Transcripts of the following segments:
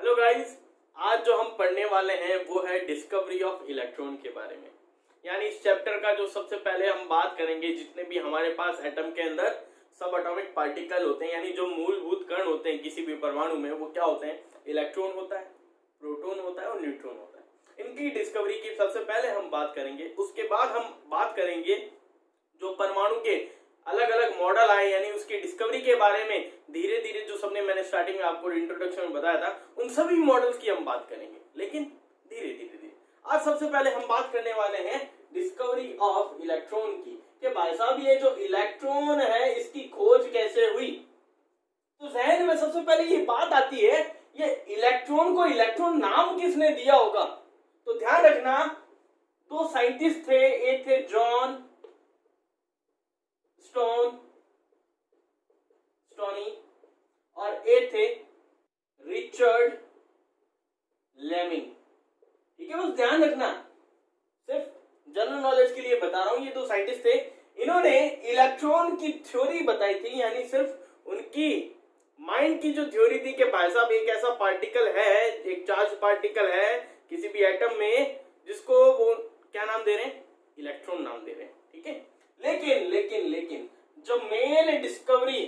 Hello guys, आज जो हम पढ़ने वाले हैं वो है डिस्कवरी ऑफ इलेक्ट्रॉन के बारे में। यानी इस चैप्टर का जो सबसे पहले हम बात करेंगे, जितने भी हमारे पास एटम के अंदर सब एटॉमिक पार्टिकल होते हैं, यानी जो मूलभूत कण होते हैं किसी भी परमाणु में, वो क्या होते हैं? इलेक्ट्रॉन होता है, प्रोटॉन होता है और न्यूट्रॉन होता है। इनकी डिस्कवरी की सबसे पहले हम बात करेंगे। उसके बाद हम बात करेंगे जो परमाणु के अलग अलग मॉडल आए, यानी उसकी डिस्कवरी के बारे में धीरे धीरे जो सबने मैंने स्टार्टिंग में आपको इंट्रोडक्शन में बताया था, उन सभी मॉडल्स की हम बात करेंगे, लेकिन धीरे धीरे। आज सबसे पहले हम बात करने वाले हैं डिस्कवरी ऑफ इलेक्ट्रॉन की, कि भाई साहब ये जो इलेक्ट्रॉन है इसकी खोज कैसे हुई। तो जहन में सबसे पहले ये बात आती है, ये इलेक्ट्रॉन को इलेक्ट्रॉन नाम किसने दिया होगा? तो ध्यान रखना, दो साइंटिस्ट थे, एक थे जॉन स्टोनी और एक थे रिचर्ड लेमिंग। ठीक है, बस ध्यान रखना, सिर्फ जनरल नॉलेज के लिए बता रहा हूं। ये दो साइंटिस्ट थे, इन्होंने इलेक्ट्रॉन की थ्योरी बताई थी, यानी सिर्फ उनकी माइंड की जो थ्योरी थी कि भाई साहब एक ऐसा पार्टिकल है, एक चार्ज पार्टिकल है किसी भी एटम में, जिसको वो क्या नाम दे रहे हैं? इलेक्ट्रॉन नाम दे रहे हैं। ठीक है, लेकिन जो main discovery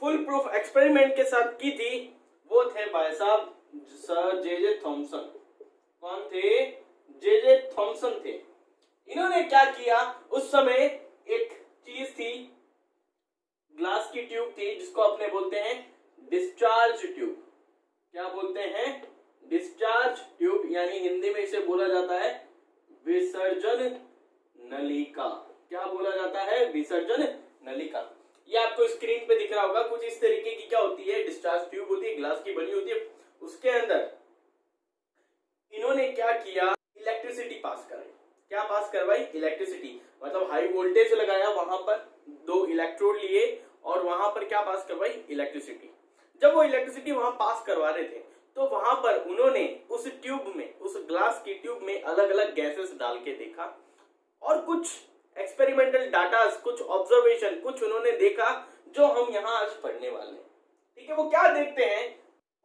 full proof experiment के साथ की थी, वो थे भाई साहब सर जे थॉमसन। कौन थे? जे थॉमसन थे। इन्होंने क्या किया, उस समय एक चीज थी, ग्लास की ट्यूब थी, जिसको अपने बोलते हैं डिस्चार्ज ट्यूब। क्या बोलते हैं? डिस्चार्ज ट्यूब, यानी हिंदी में इसे बोला जाता है विसर्जन नलिका। क्या बोला जाता है? विसर्जन नलिका। ये आपको स्क्रीन पे दिख रहा होगा, कुछ इस तरीके की क्या होती है, डिस्चार्ज ट्यूब होती है, ग्लास की बनी होती है। उसके अंदर इन्होंने क्या किया, इलेक्ट्रिसिटी पास कराई। क्या पास करवाई? इलेक्ट्रिसिटी, मतलब हाई वोल्टेज लगाया, वहां पर दो इलेक्ट्रोड लिए और वहां पर क्या पास करवाई? इलेक्ट्रिसिटी। जब वो इलेक्ट्रिसिटी वहां पास करवा रहे थे, तो वहां पर उन्होंने उस ट्यूब में, उस ग्लास की ट्यूब में अलग अलग गैसेस डाल के देखा और कुछ एक्सपेरिमेंटल डाटा, कुछ ऑब्जर्वेशन, कुछ उन्होंने देखा जो हम यहाँ आज पढ़ने वाले हैं। ठीक है, वो क्या देखते हैं?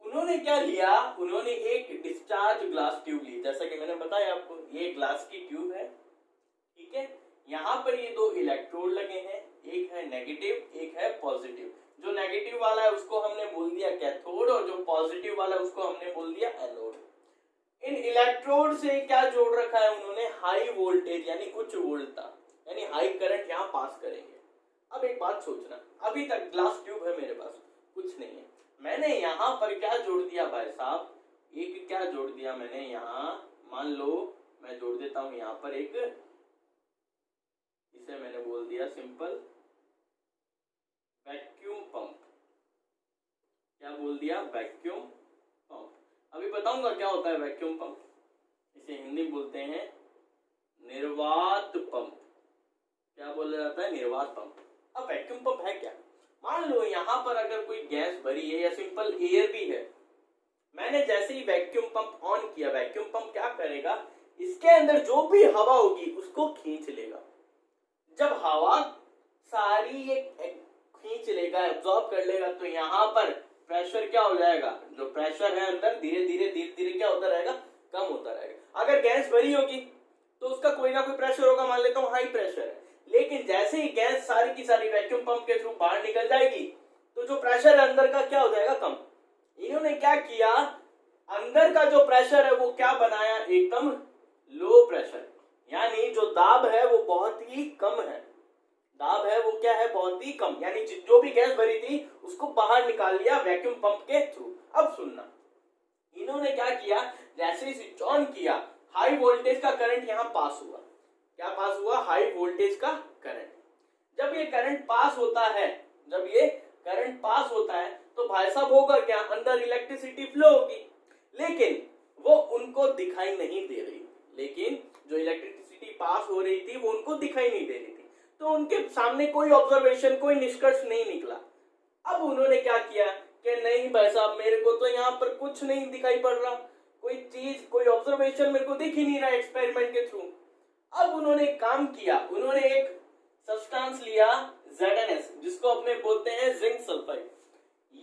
उन्होंने क्या लिया, उन्होंने एक डिस्चार्ज ग्लास ट्यूब ली, जैसा कि मैंने बताया आपको, ये ग्लास की ट्यूब है। ठीक है, यहाँ पर ये दो इलेक्ट्रोड लगे हैं, एक है नेगेटिव, एक है पॉजिटिव। जो नेगेटिव वाला है उसको हमने बोल दिया कैथोड और जो पॉजिटिव वाला है उसको हमने बोल दिया एनोड। इन इलेक्ट्रोड से क्या जोड़ रखा है उन्होंने? हाई वोल्टेज, यानी उच्च वोल्टता, यानी हाई करंट यहाँ पास करेंगे। अब एक बात सोचना, अभी तक ग्लास ट्यूब है मेरे पास, कुछ नहीं है, मैंने यहाँ पर क्या जोड़ दिया भाई साहब? एक क्या जोड़ दिया मैंने यहाँ, मान लो मैं जोड़ देता हूं यहाँ पर एक, इसे मैंने बोल दिया सिंपल वैक्यूम पंप। क्या बोल दिया? Vacuum pump. अभी बताऊंगा क्या होता है वैक्यूम पंप। इसे हिंदी में बोलते हैं निर्वात पंप। क्या बोला जाता है? निर्वात पंप। अब वैक्यूम पंप है क्या? मान लो यहाँ पर अगर कोई गैस भरी है या सिंपल एयर भी है, मैंने जैसे ही वैक्यूम पंप ऑन किया, वैक्यूम पंप क्या करेगा? इसके अंदर जो भी हवा होगी उसको खींच लेगा। जब हवा सारी खींच लेगा, एब्जॉर्ब कर लेगा, तो यहाँ पर प्रेशर क्या हो जाएगा? जो प्रेशर है अंदर धीरे धीरे क्या होता रहेगा? कम होता रहेगा। अगर गैस भरी होगी तो उसका कोई ना कोई प्रेशर होगा, मान लेता हूं हाई प्रेशर है, लेकिन जैसे ही गैस सारी की सारी वैक्यूम पंप के थ्रू बाहर निकल जाएगी, तो जो प्रेशर है अंदर का क्या हो जाएगा? कम। इन्होंने क्या किया, अंदर का जो प्रेशर है वो क्या बनाया? एकदम लो प्रेशर, यानी जो दाब है वो बहुत ही कम है। दाब है वो क्या है? बहुत ही कम, यानी जो भी गैस भरी थी उसको बाहर निकाल लिया वैक्यूम पंप के थ्रू। अब सुनना, इन्होंने क्या किया, जैसे ही स्विच ऑन किया, हाई वोल्टेज का करंट यहां पास हुआ। क्या पास हुआ? हाई वोल्टेज का करंट। जब ये करंट पास होता है, जब ये करंट पास होता है, तो भाई साहब होगा क्या? अंदर इलेक्ट्रिसिटी फ्लो होगी, लेकिन वो उनको दिखाई नहीं दे रही। लेकिन जो इलेक्ट्रिसिटी पास हो रही थी वो उनको दिखाई नहीं दे रही थी, तो उनके सामने कोई ऑब्जर्वेशन, कोई निष्कर्ष नहीं निकला। अब उन्होंने क्या किया कि नहीं भाई साहब, मेरे को तो यहाँ पर कुछ नहीं दिखाई पड़ रहा, कोई चीज, कोई ऑब्जर्वेशन मेरे को दिख ही नहीं रहा एक्सपेरिमेंट के थ्रू। अब उन्होंने एक काम किया, उन्होंने एक सब्सटेंस लिया ZnS, जिसको अपने बोलते हैं जिंक सल्फाइड।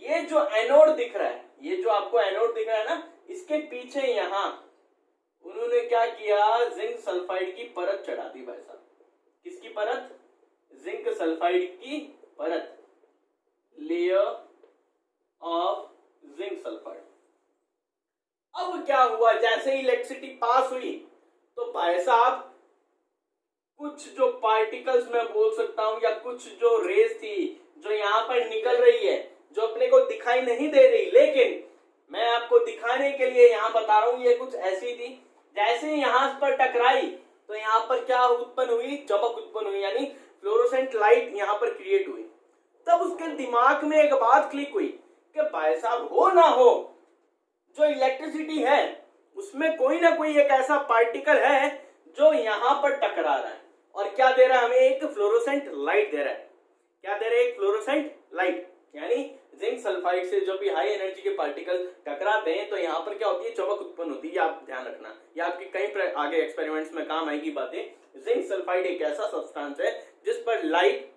ये जो एनोड दिख रहा है, ये जो आपको एनोड दिख रहा है ना, इसके पीछे यहां उन्होंने क्या किया, जिंक सल्फाइड की परत चढ़ा दी भाई साहब। किसकी परत? जिंक सल्फाइड की परत, लेयर ऑफ जिंक सल्फाइड। अब क्या हुआ, जैसे ही इलेक्ट्रिसिटी पास हुई तो भाई साहब कुछ जो पार्टिकल्स मैं बोल सकता हूं या कुछ जो रेस थी जो यहां पर निकल रही है, जो अपने को दिखाई नहीं दे रही, लेकिन मैं आपको दिखाने के लिए यहां बता रहा हूं, ये कुछ ऐसी थी, जैसे यहां पर टकराई तो यहां पर क्या उत्पन्न हुई, चमक उत्पन्न हुई, यानी फ्लोरोसेंट लाइट यहां पर क्रिएट हुई। तब उसके दिमाग में एक बात क्लिक हुई कि भाई साहब हो ना हो, जो इलेक्ट्रिसिटी है उसमें कोई ना कोई एक ऐसा पार्टिकल है जो यहां पर टकरा रहा है और क्या दे रहा है हमें, एक फ्लोरोसेंट लाइट दे रहा है। क्या दे रहा है? एक फ्लोरोसेंट लाइट। यानी जिंक सल्फाइड से जब भी हाई एनर्जी के पार्टिकल टकराते हैं तो यहाँ पर क्या होती है, चमक उत्पन्न होती है। आप ध्यान रखना, ये आपकी कई आगे एक्सपेरिमेंट्स में काम आएगी बातें। जिंक सल्फाइड एक ऐसा सब्सटेंस है जिस पर लाइट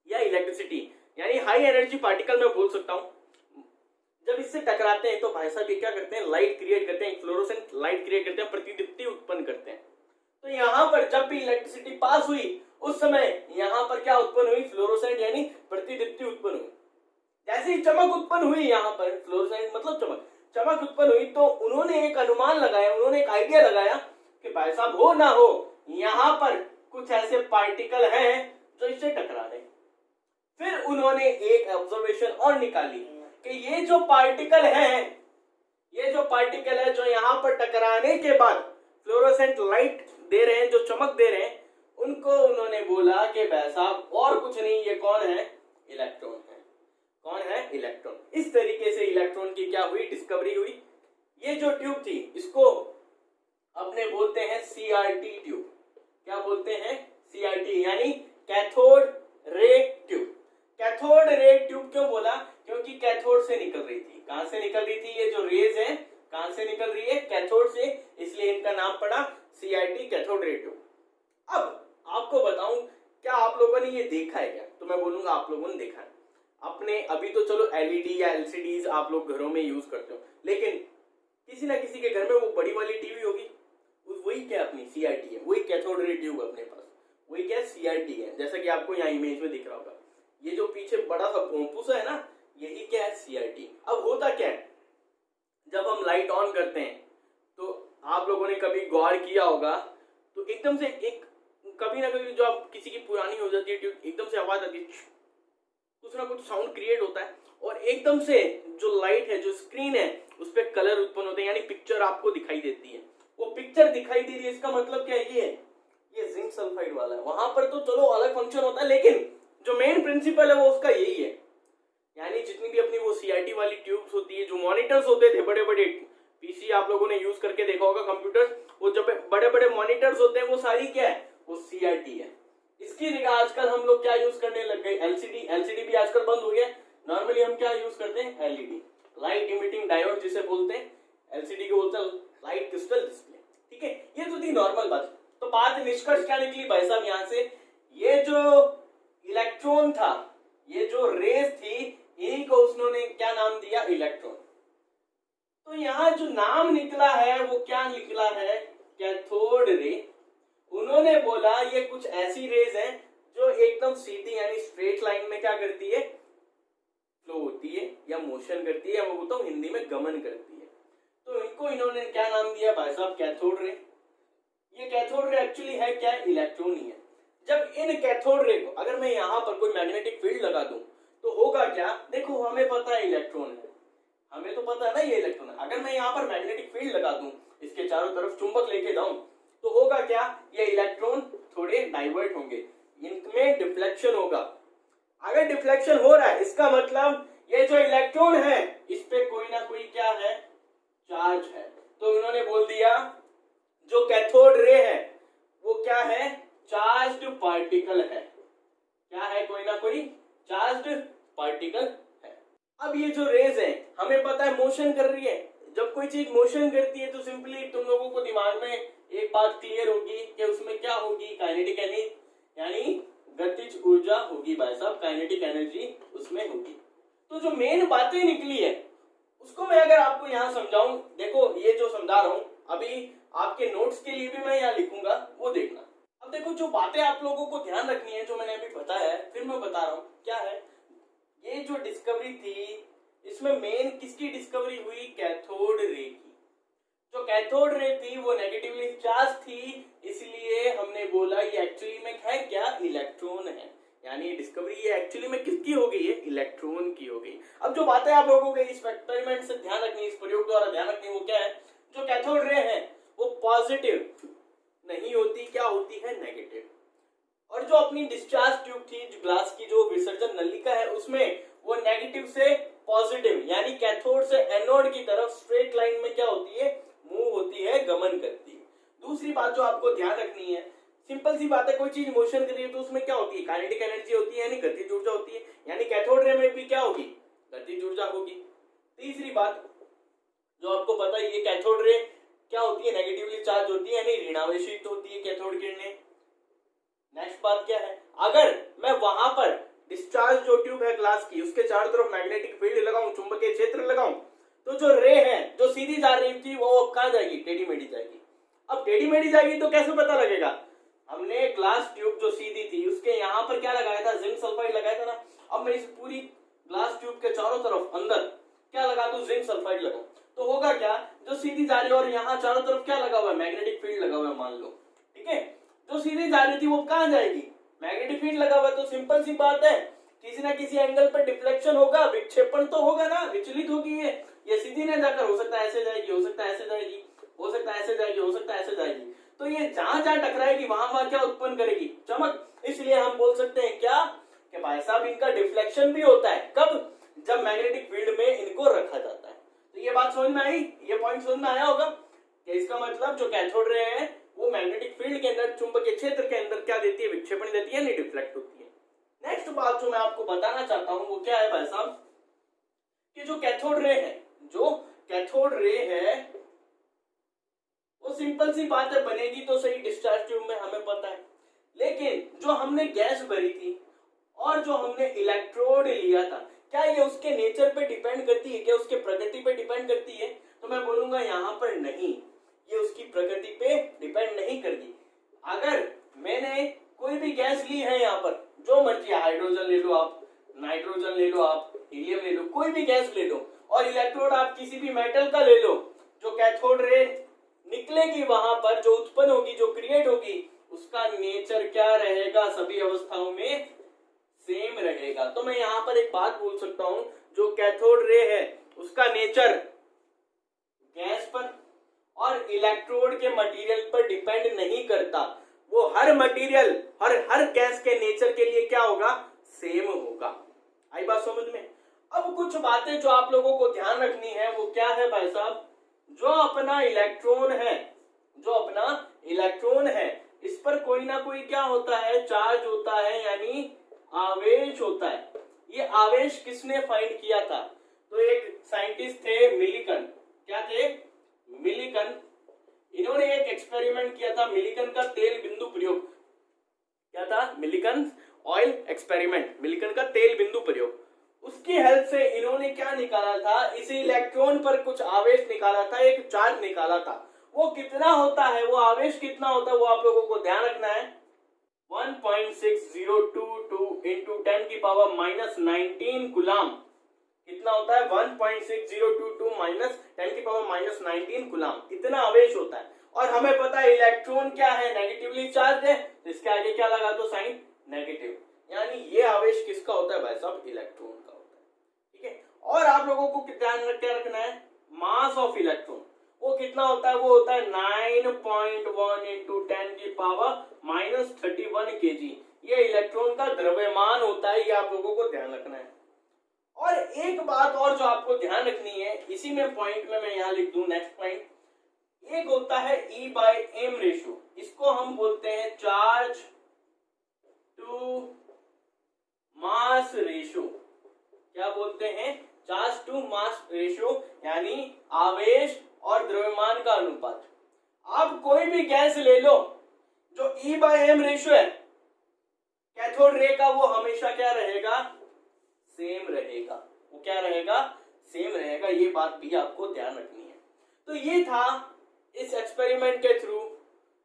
या इलेक्ट्रिसिटी यानी हाई एनर्जी पार्टिकल मैं बोल सकता हूं, जब इससे टकराते हैं तो भाई साहब ये क्या करते हैं, लाइट क्रिएट करते हैं, फ्लोरोसेंट लाइट क्रिएट करते हैं, प्रतिदीप्ति उत्पन्न करते हैं। तो यहां पर जब भी इलेक्ट्रिसिटी पास हुई उस समय यहां पर क्या उत्पन्न हुई, फ्लोरोसेंट यानी प्रतिदीप्ति उत्पन्न हुई। जैसे ही चमक उत्पन्न हुई यहां पर, फ्लोरोसेंट मतलब चमक उत्पन्न हुई, तो उन्होंने एक अनुमान लगाया, उन्होंने एक आइडिया लगाया कि भाई साहब हो ना हो यहां पर कुछ ऐसे पार्टिकल हैं जो इससे टकरा रहे। फिर उन्होंने एक ऑब्जर्वेशन और निकाली कि ये जो पार्टिकल है जो यहां पर टकराने के बाद फ्लोरोसेंट लाइट दे रहे हैं, जो चमक दे रहे हैं, उनको उन्होंने बोला कि भाई साहब और कुछ नहीं, ये कौन है, इलेक्ट्रॉन है। कौन है? इलेक्ट्रॉन। इस तरीके से इलेक्ट्रॉन की क्या हुई, डिस्कवरी हुई। ये जो ट्यूब थी इसको अपने बोलते हैं सीआरटी ट्यूब। क्या बोलते हैं? सीआरटी यानी cathode ray tube. Cathode ray tube क्यों बोला? क्योंकि कैथोड से निकल रही थी। कहां से निकल रही थी? ये जो रेज है कहां से निकल रही है? कैथोड से, इसलिए इनका नाम पड़ा सीआरटी, कैथोड रे ट्यूब। अब आपको बताऊं, क्या आप लोगों ने ये देखा है क्या? तो मैं बोलूंगा आप लोगों ने देखा है अपने। अभी तो चलो एलईडी या एलसीडीज आप लोग घरों में यूज करते हो, लेकिन किसी ना किसी के घर में वो बड़ी वाली टीवी होगी, वही क्या अपनी सीआरटी है, वही कैथोड रे ट्यूब अपने पास, वही क्या सीआरटी है। जैसा कि आपको यहाँ इमेज में दिख रहा होगा, ये जो पीछे बड़ा सा भोंपुसा है ना, यही क्या है, सीआरटी। अब होता क्या है, जब हम लाइट ऑन करते हैं तो आप लोगों ने कभी गौर किया होगा तो एकदम से एक कभी ना कभी जो आप किसी की पुरानी हो जाती है ट्यूब, एकदम से आवाज आती है, कुछ ना कुछ साउंड क्रिएट होता है और एकदम से जो लाइट है, जो स्क्रीन है, उस पर कलर उत्पन्न होते हैं, यानी पिक्चर आपको दिखाई देती है। वो पिक्चर दिखाई दे रही है, इसका मतलब क्या है, ये जिंक सल्फाइड वाला है। वहां पर तो चलो अलग फंक्शन होता है, लेकिन जो मेन प्रिंसिपल है वो उसका यही है। यानी जितनी भी अपनी वो सीआरटी वाली ट्यूब्स होती है, जो मॉनिटर्स होते थे बड़े बड़े, पीसी आप लोगों ने यूज करके देखा होगा, कंप्यूटर, वो जब बड़े बड़े मॉनिटर्स होते हैं वो सारी क्या है, वो सीआरटी है। इसकी जगह आजकल हम लोग क्या यूज करने लग गए, एलसीडी। एलसीडी भी आजकल बंद हो गया। नॉर्मली हम क्या यूज करते हैं, एलईडी, लाइट इमिटिंग डायोड जिसे बोलते हैं, एलसीडी को बोलते हैं लाइट क्रिस्टल डिस्प्ले। ठीक है, ये तो थी नॉर्मल बात। तो बात निष्कर्ष क्या निकली भाई साहब यहाँ से, ये जो इलेक्ट्रॉन था, ये जो रेस थी, इन्हीं को उसने क्या नाम दिया, इलेक्ट्रॉन। तो यहाँ जो नाम निकला है वो क्या निकला है, कैथोड रे। उन्होंने बोला ये कुछ ऐसी रेज हैं जो एकदम सीधी यानी स्ट्रेट लाइन में क्या करती है, फ्लो होती है या मोशन करती है, या मैं बोलता हूँ हिंदी में गमन करती है। तो इनको इन्होंने क्या नाम दिया भाई साहब, कैथोड रे। ये कैथोड रे एक्चुअली है क्या, इलेक्ट्रॉन ही है। जब इन कैथोड रे को अगर मैं यहाँ पर कोई मैग्नेटिक फील्ड लगा दूं तो होगा क्या, देखो हमें पता है इलेक्ट्रॉन है, हमें तो पता है ना ये इलेक्ट्रॉन है। अगर मैं यहाँ पर मैग्नेटिक फील्ड लगा दूं, इसके चारों तरफ चुंबक लेके जाऊं, तो होगा क्या, ये इलेक्ट्रॉन थोड़े डाइवर्ट होंगे, इनमें डिफ्लेक्शन होगा। अगर डिफ्लेक्शन हो रहा है इसका मतलब ये जो इलेक्ट्रॉन है इस पे कोई ना कोई क्या है, चार्ज है। तो इन्होंने बोल दिया जो कैथोड रे है वो क्या है, चार्ज्ड पार्टिकल है। क्या है, कोई ना कोई चार्ज्ड पार्टिकल है। अब ये जो रेज है हमें पता है मोशन कर रही है। जब कोई चीज मोशन करती है तो सिंपली तुम लोगों को दिमाग में एक बात क्लियर होगी कि उसमें क्या होगी, काइनेटिक एनर्जी यानी गतिज ऊर्जा होगी भाई साहब, काइनेटिक एनर्जी उसमें होगी। तो जो मेन बातें निकली है उसको मैं अगर आपको यहाँ समझाऊं, देखो ये जो समझा रहा हूं अभी आपके नोट्स के लिए भी मैं यहाँ लिखूंगा, वो देखना। अब देखो जो बातें आप लोगों को ध्यान रखनी है, जो मैंने अभी बताया है, फिर मैं बता रहा हूँ क्या है। ये जो डिस्कवरी थी, इसमें मेन किसकी डिस्कवरी हुई? कैथोड रे की। जो कैथोड रे थी वो नेगेटिवली चार्ज थी, इसलिए हमने बोला ये एक्चुअली में है क्या? इलेक्ट्रॉन है। यानी डिस्कवरी ये एक्चुअली में किसकी हो गई है? इलेक्ट्रॉन की हो गई। अब जो बातें आप लोगों को इस एक्सपेरिमेंट से ध्यान रखनी, इस प्रयोग द्वारा ध्यान रखनी, वो क्या है? जो कैथोड रे है वो पॉजिटिव नहीं होती, क्या होती है? नेगेटिव। और जो अपनी डिस्चार्ज ट्यूब थी, जो ग्लास की जो विसर्जन नलिका है, उसमें वो नेगेटिव से पॉजिटिव यानी कैथोड से एनोड की तरफ स्ट्रेट लाइन में क्या होती है? मूव होती है, गमन करती है। दूसरी बात जो आपको ध्यान रखनी है, सिंपल सी बात है, कोई चीज मोशन कर रही है तो उसमें क्या होती है? काइनेटिक एनर्जी होती है, यानी गतिज ऊर्जा होती है। यानी कैथोड रे में भी क्या होगी? गतिज ऊर्जा होगी। तीसरी बात जो आपको पता है, ये कैथोड रे क्या होती है? नेगेटिवली चार्ज होती है, यानी ऋणावेशित होती है कैथोड किरणें। नेक्स्ट बात क्या है? अगर मैं वहां पर डिस्चार्ज जो ट्यूब है ग्लास की, उसके चारों तरफ मैग्नेटिक फील्ड लगाऊं, चुंबकीय क्षेत्र लगाऊं, तो जो रे है जो सीधी जा रही थी वो अब कहां जाएगी? टेढ़ी मेढ़ी जाएगी। अब टेढ़ी मेढ़ी जाएगी तो कैसे पता लगेगा? हमने ग्लास ट्यूब जो सीधी थी उसके यहाँ पर क्या लगाया था? जिंक सल्फाइड लगाया था ना। अब मैं इस पूरी ग्लास ट्यूब के चारों तरफ अंदर क्या लगा दूं? जिंक सल्फाइड लगाऊं, तो होगा क्या? जो सीधी जा रही है और यहाँ चारों तरफ क्या लगा हुआ है? मैग्नेटिक फील्ड लगा हुआ है, मान लो, ठीक है। जो सीधी जा रही थी वो कहां जाएगी? मैग्नेटिक फील्ड लगा हुआ है, तो सिंपल सी बात है, किसी ना किसी एंगल पर डिफ्लेक्शन होगा, विक्षेपण तो होगा ना, विचलित होगी। ये सीधी ना जाकर हो सकता है ऐसे जाएगी, हो सकता है ऐसे जाएगी, हो सकता है ऐसे जाएगी, हो सकता है ऐसे जाएगी। तो ये जहां जहां टकराएगी वहां वहां क्या उत्पन्न करेगी? चमक। इसलिए हम बोल सकते हैं क्या कि भाई साहब इनका डिफ्लेक्शन भी होता है। कब? जब मैग्नेटिक फील्ड में इनको रखा जाता है। तो ये बात समझ में आई? ये पॉइंट समझ में आया होगा कि इसका मतलब जो कैथोड रे है वो मैग्नेटिक फील्ड के अंदर, चुंबकीय क्षेत्र के अंदर क्या देती है? विक्षेपण देती है, नहीं डिफ्लेक्ट होती है। नेक्स्ट बात जो मैं आपको बताना चाहता हूं वो क्या है भाई साहब, कि जो कैथोड रे है, जो कैथोड रे है वो सिंपल सी बात है, बनेगी तो सही डिस्चार्ज ट्यूब में, हमें पता है। लेकिन जो हमने गैस भरी थी और जो हमने इलेक्ट्रोड लिया था, क्या ये उसके नेचर पे डिपेंड करती है? क्या उसके प्रकृति पे डिपेंड करती है? तो मैं बोलूंगा यहाँ पर नहीं, ये उसकी प्रकृति पे डिपेंड नहीं करती। अगर मैंने कोई भी गैस ली है, यहाँ पर जो मर्जी, हाइड्रोजन ले लो आप, नाइट्रोजन ले लो आप, हीलियम ले लो, कोई भी गैस ले लो, और इलेक्ट्रोड आप किसी भी मेटल का ले लो, जो कैथोड रे निकलेगी वहां पर, जो उत्पन्न होगी, जो क्रिएट होगी, उसका नेचर क्या रहेगा? सभी अवस्थाओं में सेम रहेगा। तो मैं यहाँ पर एक बात बोल सकता हूं, जो कैथोड रे है उसका नेचर गैस पर और इलेक्ट्रोड के मटेरियल पर डिपेंड नहीं करता। वो हर मटेरियल, हर गैस के नेचर के लिए क्या होगा? सेम होगा। आई बात समझ में? अब कुछ बातें जो आप लोगों को ध्यान रखनी है वो क्या है भाई साहब, जो अपना इलेक्ट्रॉन है, जो अपना इलेक्ट्रॉन है, इस पर कोई ना कोई क्या होता है? चार्ज होता है, यानी आवेश होता है। ये आवेश किसने फाइंड किया था? तो एक साइंटिस्ट थे मिलिकन। क्या थे? मिलिकन। इन्होंने एक एक्सपेरिमेंट किया था, मिलिकन का तेल बिंदु प्रयोग। क्या था? मिलिकन ऑयल एक्सपेरिमेंट, मिलिकन का तेल बिंदु प्रयोग। उसकी हेल्प से इन्होंने क्या निकाला था? इस इलेक्ट्रॉन पर कुछ आवेश निकाला था, एक चार्ज निकाला था। वो कितना होता है, वो आवेश कितना होता है, वो आप लोगों को ध्यान रखना है। 1.6022 इंटू 10 की पावर माइनस 19 कूलम। कितना होता है? 1.6022 माइनस 10 की पावर माइनस 19 कूलम। इतना आवेश होता है। और हमें पता है इलेक्ट्रॉन क्या है? नेगेटिवली चार्ज है, तो इसके आगे क्या लगा दो? Sign negative. यानी ये आवेश किसका होता है भाई साहब? इलेक्ट्रॉन का होता है। ठीक है। और आप लोगों को ध्यान रखना है, मास ऑफ इलेक्ट्रॉन वो कितना होता है? वो होता है 9.1 इंटू 10 की पावर माइनस 31 kg। ये इलेक्ट्रॉन का द्रव्यमान होता है, ये आप लोगों को ध्यान रखना है। और एक बात और जो आपको ध्यान रखनी है, इसी में पॉइंट में मैं यहां लिख दूं, नेक्स्ट पॉइंट, एक होता है E/m रेशियो। इसको हम बोलते हैं चार्ज टू मास रेशियो। क्या बोलते हैं? चार्ज टू मास रेशियो, यानी आवेश और द्रव्यमान का अनुपात। आप कोई भी गैस ले लो, जो E/m रेशियो है कैथोड रे का, वो हमेशा क्या रहेगा? सेम रहेगा। वो क्या रहेगा? सेम रहेगा, ये बात भी आपको ध्यान रखनी है। तो ये था इस एक्सपेरिमेंट के थ्रू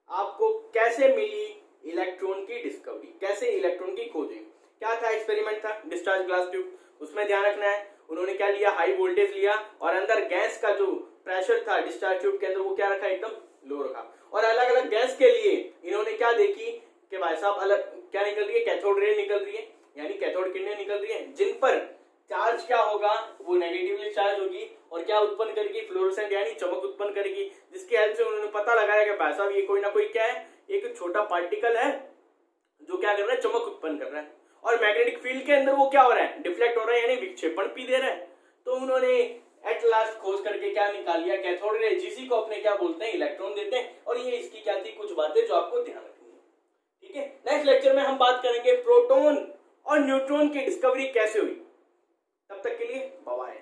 आपको कैसे मिली इलेक्ट्रॉन की डिस्कवरी, कैसे इलेक्ट्रॉन की खोज हुई। क्या था एक्सपेरिमेंट था, डिस्चार्ज ग्लास ट्यूब, उसमें ध्यान रखना है उन्होंने क्या लिया, हाई वोल्टेज लिया और अंदर गैस का जो प्रेशर था डिस्चार्ज ट्यूब के अंदर वो क्या रखा, एकदम लो रखा। और अलग अलग गैस के लिए इन्होंने क्या देखी कि भाई साहब अलग क्या निकल रही है, कैथोड रे निकल रही है, यानी कैथोड किरणें निकल रही है जिन पर चार्ज क्या होगा, वो नेगेटिवली चार्ज होगी और क्या उत्पन्न करेगी, फ्लोरोसेंट यानी चमक उत्पन्न करेगी, जिसकी हेल्प से उन्होंने पता लगाया कि भाई साहब ये कोई ना कोई क्या है, एक छोटा पार्टिकल है जो क्या कर रहा है, चमक उत्पन्न कर रहा है। और मैग्नेटिक फील्ड के अंदर वो क्या हो रहा है, डिफ्लेक्ट हो रहा है यानी विक्षेपण भी दे रहा है। तो उन्होंने एट लास्ट खोज करके क्या निकाल लिया, कैथोड रे, जिसी को अपने क्या बोलते हैं, इलेक्ट्रॉन देते हैं। और ये इसकी क्या थी, कुछ बातें जो आपको ध्यान रखनी है। ठीक है, नेक्स्ट लेक्चर में हम बात करेंगे प्रोटॉन और न्यूट्रॉन की डिस्कवरी कैसे हुई। तब तक के लिए बाय बाय।